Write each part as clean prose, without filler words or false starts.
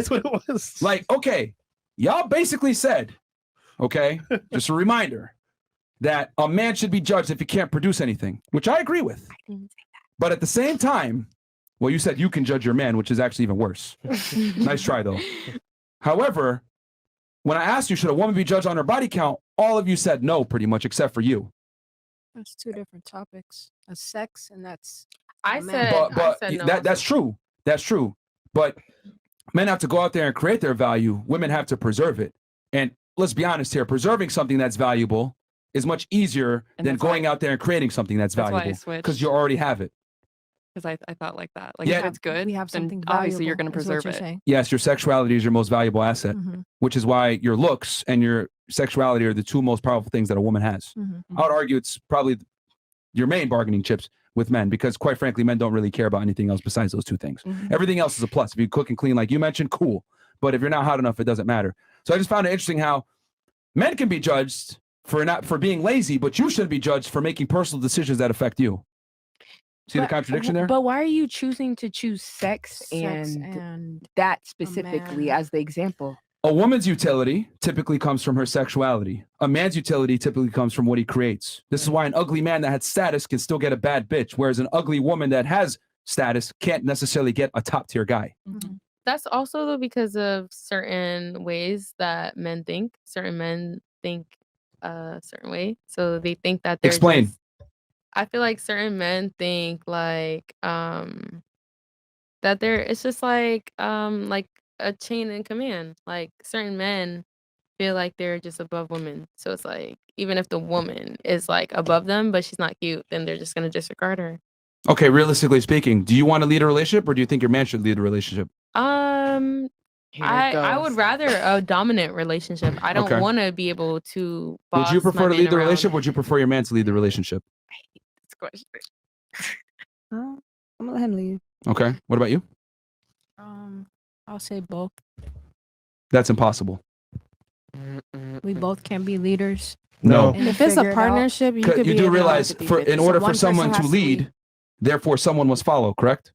That's what it was. Like, okay, y'all basically said, okay, just a reminder that a man should be judged if he can't produce anything, which I agree with. I didn't say that. But at the same time, well, you said you can judge your man, which is actually even worse. Nice try, though. However, when I asked you, should a woman be judged on her body count, all of you said no, pretty much, except for you. That's two different topics. That's sex, and that's. I man. said, But I said no. that's true. That's true. But men have to go out there and create their value. Women have to preserve it. And let's be honest here, preserving something that's valuable is much easier than going out there and creating something that's valuable because you already have it. Because I thought like that. Like, Yeah. if it's good, We have then something obviously you're going to valuable, is what preserve you're it. saying. Yes, your sexuality is your most valuable asset, Mhm. which is why your looks and your sexuality are the two most powerful things that a woman has. Mhm. I would argue it's probably your main bargaining chips with men because, quite frankly, men don't really care about anything else besides those two things. Everything else is a plus. If you cook and clean, like you mentioned, cool. But if you're not hot enough, it doesn't matter. So I just found it interesting how men can be judged for being lazy, but you shouldn't be judged for making personal decisions that affect you. See the contradiction there? But why are you choosing to choose sex Sex and and that specifically man. as the example? A woman's utility typically comes from her sexuality. A man's utility typically comes from what he creates. This is why an ugly man that had status can still get a bad bitch, whereas an ugly woman that has status can't necessarily get a top tier guy. That's also though because of certain ways that men think. Certain men think a certain way, so they think that they're Explain. I feel like certain men think like that it's just like a chain in command. Like certain men feel like they're just above women. So it's like even if the woman is like above them but she's not cute, then they're just gonna disregard her. Okay, realistically speaking, do you want to lead a relationship or do you think your man should lead a relationship? I would rather a dominant relationship. I don't Okay. want to be able to boss Would you prefer my to man lead the around. relationship or would you prefer your man to lead the relationship? This question. I'm gonna let him leave. Okay. What about you? I'll say both. That's impossible. We both can be leaders. No. And if it's a Figure it out. partnership, you could You be do able realize to in order for one person someone to has lead, therefore someone must follow, correct?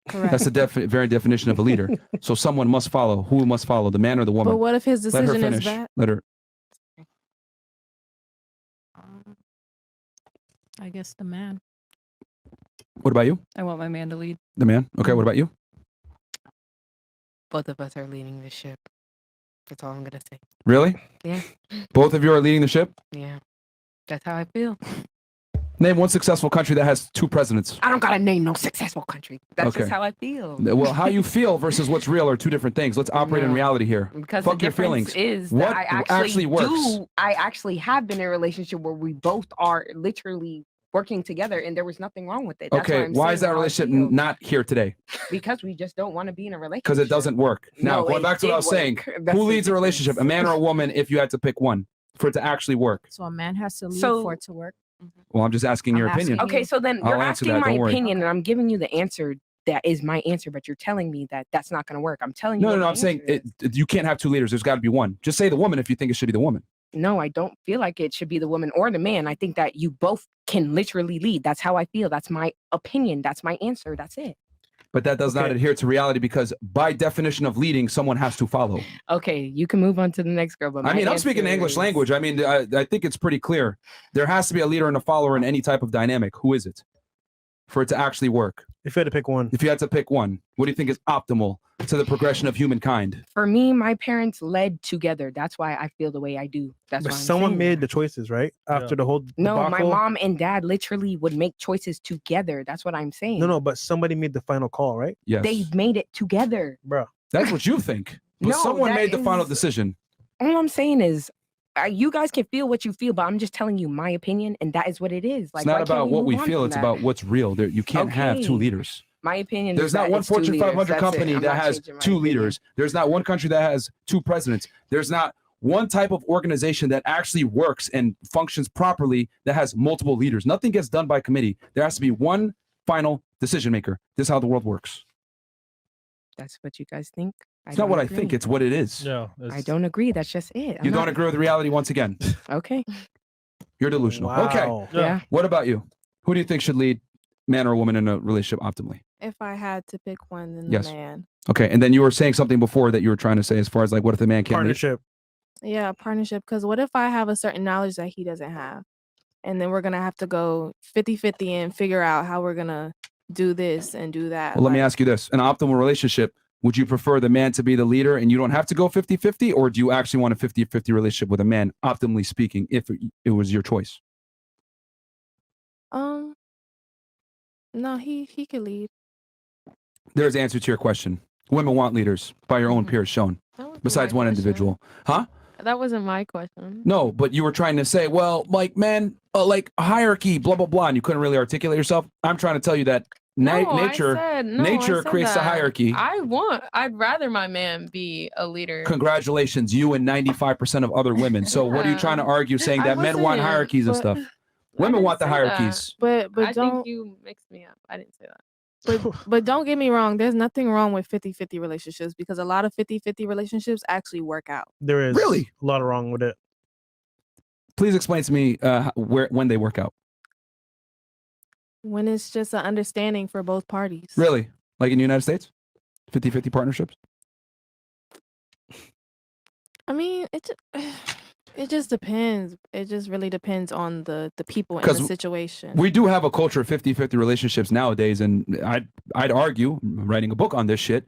Correct. That's the very definition of a leader. So someone must follow. Who must follow, the man or the woman? But what if his Let her decision is finish. bad? Let her. I guess the man. What about you? I want my man to lead. The man? Okay, what about you? Both of us are leading the ship. That's all I'm gonna say. Really? Yeah. Both of you are leading the ship? Yeah. That's how I feel. Name one successful country that has two presidents. I don't gotta name no successful country. That's Okay. just how I feel. Well, how you feel versus what's real are two different things. Let's operate in No. reality here. Because Fuck the your difference feelings. is What that I actually works? I actually have been in a relationship where we both are literally working together and there was nothing wrong with it. That's Okay, I'm why is saying that how I relationship feel. not here today? Because we just don't want to be in a relationship. Because it doesn't work. Now, No, going it back to what I did was saying, work. That's who the leads a relationship, a man or a woman, if you had to pick one for it to actually work? So a man has to lead So- for it to work. Well, I'm just asking your I'm opinion. asking Okay, so then I'll you're answer asking that, my don't worry. opinion and I'm giving you the answer that is my answer, but you're telling me that that's not going to work. I'm telling you. No, what no, no. my I'm saying answer is. you can't have two leaders. There's got to be one. Just say the woman if you think it should be the woman. No, I don't feel like it should be the woman or the man. I think that you both can literally lead. That's how I feel. That's my opinion. That's my answer. That's it. But that does not Okay. adhere to reality because by definition of leading, someone has to follow. Okay, you can move on to the next girl. But I my mean, I'm speaking answer English is- language. I mean, I think it's pretty clear. There has to be a leader and a follower in any type of dynamic. Who is it? For it to actually work. If you had to pick one, If you had to pick one, what do you think is optimal to the progression of humankind? For me, my parents led together. That's why I feel the way I do. That's but why I'm someone saying made that. the choices, right? After the whole No, my debacle. mom and dad literally would make choices together. That's what I'm saying. No, but somebody made the final call, right? Yes. They made it together. Bro. That's what you think. But No, someone that made the final is- decision. All I'm saying is, you guys can feel what you feel, but I'm just telling you my opinion, and that is what it is. Like, It's not why can't about what move we on feel. from It's that? about what's real. There, you can't have two Okay. leaders. My opinion. There's is not that one it's two Fortune leaders. 500 That's it. company I'm that not has changing my two opinion. leaders. There's not one country that has two presidents. There's not one type of organization that actually works and functions properly that has multiple leaders. Nothing gets done by committee. There has to be one final decision maker. This is how the world works. That's what you guys think. It's not what I think. It's what it is. Yeah. I don't agree. That's just it. I'm You don't not- agree with reality once again. Okay. You're delusional. Okay. Wow. Yeah. What about you? Who do you think should lead man or woman in a relationship optimally? If I had to pick one, then Yes. the man. Okay, and then you were saying something before that you were trying to say as far as like, what if the man can't lead? Partnership. Yeah, partnership. Because what if I have a certain knowledge that he doesn't have? And then we're going to have to go 50-50 and figure out how we're going to do this and do that. Well, let me like- ask you this. An optimal relationship, would you prefer the man to be the leader and you don't have to go 50-50? Or do you actually want a 50-50 relationship with a man, optimally speaking, if it was your choice? No, he could lead. There's the answer to your question. Women want leaders by your own peers shown, That wasn't besides my one question. individual. Huh? That wasn't my question. No, but you were trying to say, well, like, man, like hierarchy, blah, blah, blah, and you couldn't really articulate yourself. I'm trying to tell you that nature I said creates the that. hierarchy. I'd rather my man be a leader. Congratulations, you and 95% of other women. So what are you trying to argue, saying I that men want wasn't, hierarchies and but- stuff? I Women didn't want the say that. hierarchies. But I don't think you mixed me up. I didn't say that. but don't get me wrong. There's nothing wrong with 50-50 relationships because a lot of 50-50 relationships actually work out. There is Really? a lot wrong with it. Please explain to me when they work out. When it's just an understanding for both parties. Really? Like in the United States? 50-50 partnerships? I mean, it just depends. It just really depends on the people and 'Cause the situation. We do have a culture of 50-50 relationships nowadays, and I'd argue, writing a book on this shit,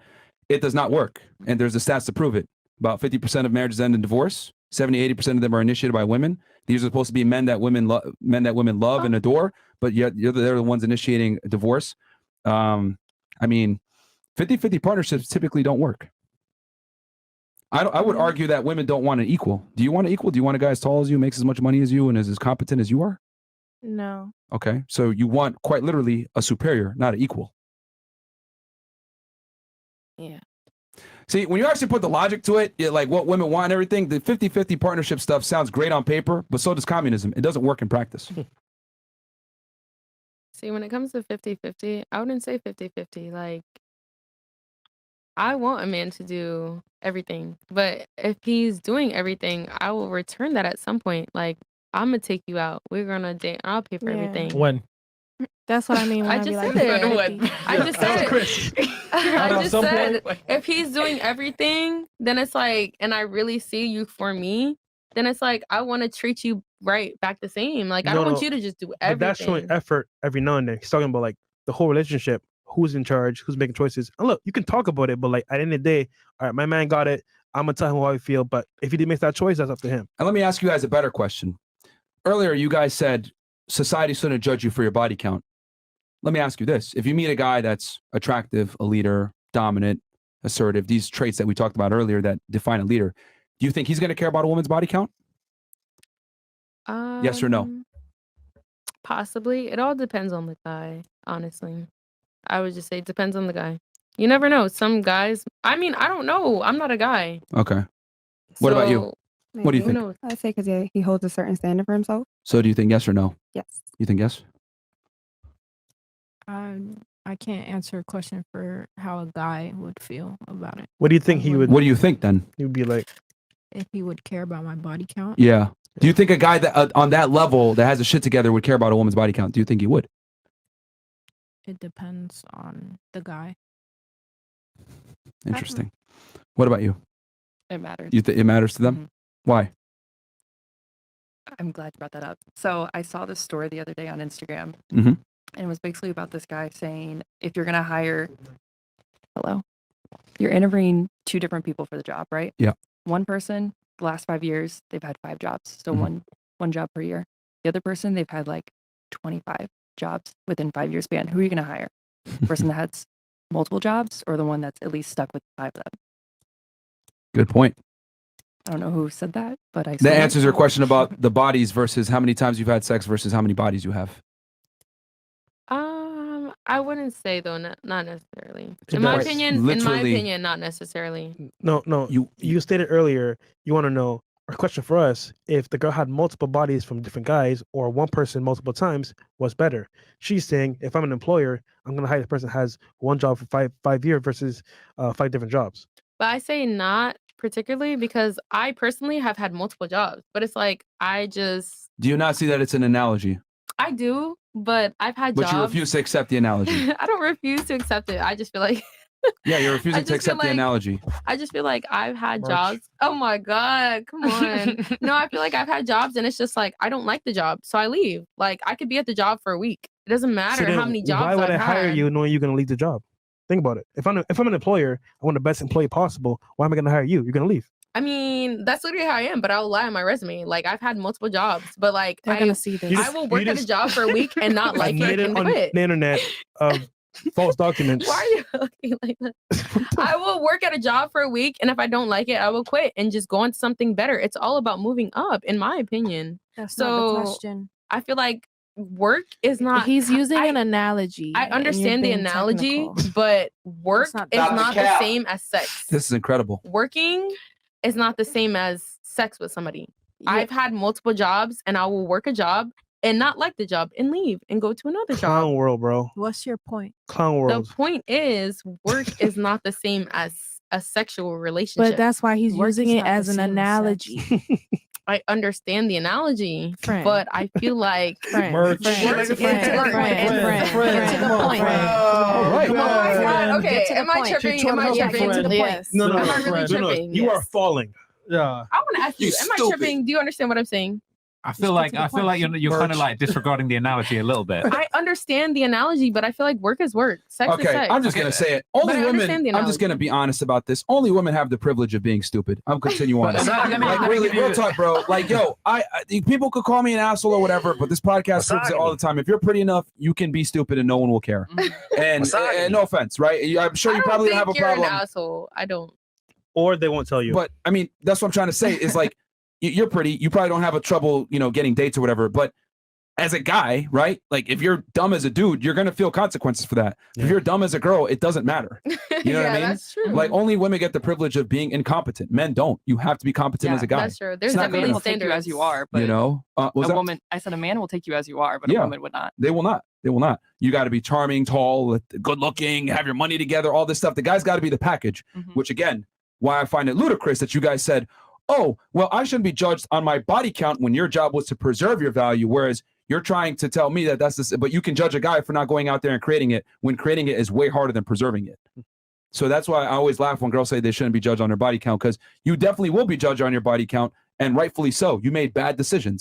it does not work. And there's the stats to prove it. About 50% of marriages end in divorce. 70-80% of them are initiated by women. These are supposed to be men that women love and adore, but yet they're the ones initiating divorce. I mean, 50-50 partnerships typically don't work. I would argue that women don't want an equal. Do you want an equal? Do you want a guy as tall as you, makes as much money as you, and is as competent as you are? No. Okay, so you want quite literally a superior, not an equal. Yeah. See, when you actually put the logic to it, like what women want and everything, the 50-50 partnership stuff sounds great on paper, but so does communism. It doesn't work in practice. See, when it comes to 50-50, I wouldn't say 50-50. Like, I want a man to do everything, but if he's doing everything, I will return that at some point. Like, I'm gonna take you out. We're gonna date. I'll pay for Yeah. everything. When? That's what I mean. When I I be just like, said it. 50-50. I just That was said. Chris. I At just some said point. if he's doing everything, then it's like, and I really see you for me, then it's like I want to treat you right back the same. Like I No, don't want no. you to just do But everything. that's showing effort every now and then. He's talking about like the whole relationship, who's in charge, who's making choices. And look, you can talk about it, but like at the end of the day, all right, my man got it. I'm gonna tell him how I feel. But if he didn't make that choice, that's up to him. And let me ask you guys a better question. Earlier, you guys said society shouldn't judge you for your body count. Let me ask you this. If you meet a guy that's attractive, a leader, dominant, assertive, these traits that we talked about earlier that define a leader, do you think he's going to care about a woman's body count? Yes or no? Possibly. It all depends on the guy, honestly. I would just say it depends on the guy. You never know. Some guys, I mean, I don't know. I'm not a guy. Okay. What about you? So, What do you who think? knows? I say because he holds a certain standard for himself. So do you think yes or no? Yes. You think yes? I can't answer a question for how a guy would feel about it. What do you think he would? What do you think then? He would be like? If he would care about my body count. Yeah. Do you think a guy that on that level that has his shit together would care about a woman's body count? Do you think he would? It depends on the guy. Interesting. What about you? It matters. You think it matters to them? Mhm. Why? I'm glad you brought that up. So I saw this story the other day on Instagram, Mhm. and it was basically about this guy saying, if you're gonna hire, you're interviewing two different people for the job, right? Yeah. One person, the last 5 years, they've had 5 jobs, so Mhm. one job per year. The other person, they've had like 25 jobs within 5 year span. Who are you gonna hire? The person that has multiple jobs, or the one that's at least stuck with 5 of them? Good point. I don't know who said that, but I. That answers your question about the bodies versus how many times you've had sex versus how many bodies you have. I wouldn't say though, not necessarily. To In my balance. opinion, not necessarily. No. You stated earlier you want to know. Our question for us: if the girl had multiple bodies from different guys, or one person multiple times, what's better? She's saying, if I'm an employer, I'm gonna hire the person that has one job for five years versus 5 different jobs. But I say not particularly because I personally have had multiple jobs. But it's like Do you not see that it's an analogy? I do, but I've had But jobs. you refuse to accept the analogy. I don't refuse to accept it. I just feel like Yeah, you're refusing to just feel accept the analogy. I just feel like I've had March. jobs. Oh my God, come on. No, I feel like I've had jobs and it's just like I don't like the job, so I leave. Like I could be at the job for a week. It doesn't matter So how then many jobs why would I've I hire had. you knowing you're gonna leave the job? Think about it. If I'm an employer, I want the best employee possible. Why am I gonna hire you? You're gonna leave. I mean, that's literally how I am, but I'll lie on my resume. Like I've had multiple jobs, but like They're gonna see this. I will work at a job for a week and not like it Admitted and on quit. the internet of false documents. Why are you looking like that? I will work at a job for a week, and if I don't like it, I will quit and just go on to something better. It's all about moving up, in my opinion. That's not So the question. I feel like work is not. He's using an analogy. I and you're understand the being analogy, technical. but work not is the not the same as sex. This is incredible. Working is not the same as sex with somebody. Yeah. I've had multiple jobs, and I will work a job and not like the job and leave and go to another Clown job. world, bro. What's your point? Clown world. The point is, work is not the same as a sexual relationship. But that's why he's Work using is it not as the an same as analogy. I understand the analogy, Friend. but I feel like Friend, Merch. friend, Get friend, to the friend, point. friend, friend, Get to the point. All right. Oh my God. Okay, Get to the am I point. tripping? Keep Am I trying to help tripping? a friend. Yes. No, Am I really friend. tripping? You are Yes. falling. Yeah. I want to ask you, You am I stupid. tripping? Do you understand what I'm saying? I feel like you're kind of like disregarding the analogy a little bit. I understand the analogy, but I feel like work is work. Sex is Okay, sex. I'm just gonna say it. Only But I understand women. the I'm just analogy. gonna be honest about this. Only women have the privilege of being stupid. I'll continue on. But let me Like really, give you- real talk, bro. Like, yo, I people could call me an asshole or whatever, but this podcast proves it all the time. If you're pretty enough, you can be stupid and no one will care. And no offense, right? I'm sure I you don't probably think have a you're problem. an asshole. I don't. Or they won't tell you. But I mean, that's what I'm trying to say is like, you're pretty. You probably don't have a trouble, getting dates or whatever. But as a guy, right? Like if you're dumb as a dude, you're gonna feel consequences for that. Yeah. If you're dumb as a girl, it doesn't matter. You know what I mean? That's true. Like only women get the privilege of being incompetent. Men don't. You have to be competent as a guy. That's true. There's It's not a man definitely will take you standards. as you are, but Was a that? woman. I said a man will take you as you are, but Yeah. a woman would not. They will not. They will not. You got to be charming, tall, good looking, have your money together, all this stuff. The guy's got to be the package, Mhm. which again, why I find it ludicrous that you guys said, oh, well, I shouldn't be judged on my body count when your job was to preserve your value. Whereas you're trying to tell me that that's this, but you can judge a guy for not going out there and creating it when creating it is way harder than preserving it. So that's why I always laugh when girls say they shouldn't be judged on their body count, because you definitely will be judged on your body count, and rightfully so. You made bad decisions.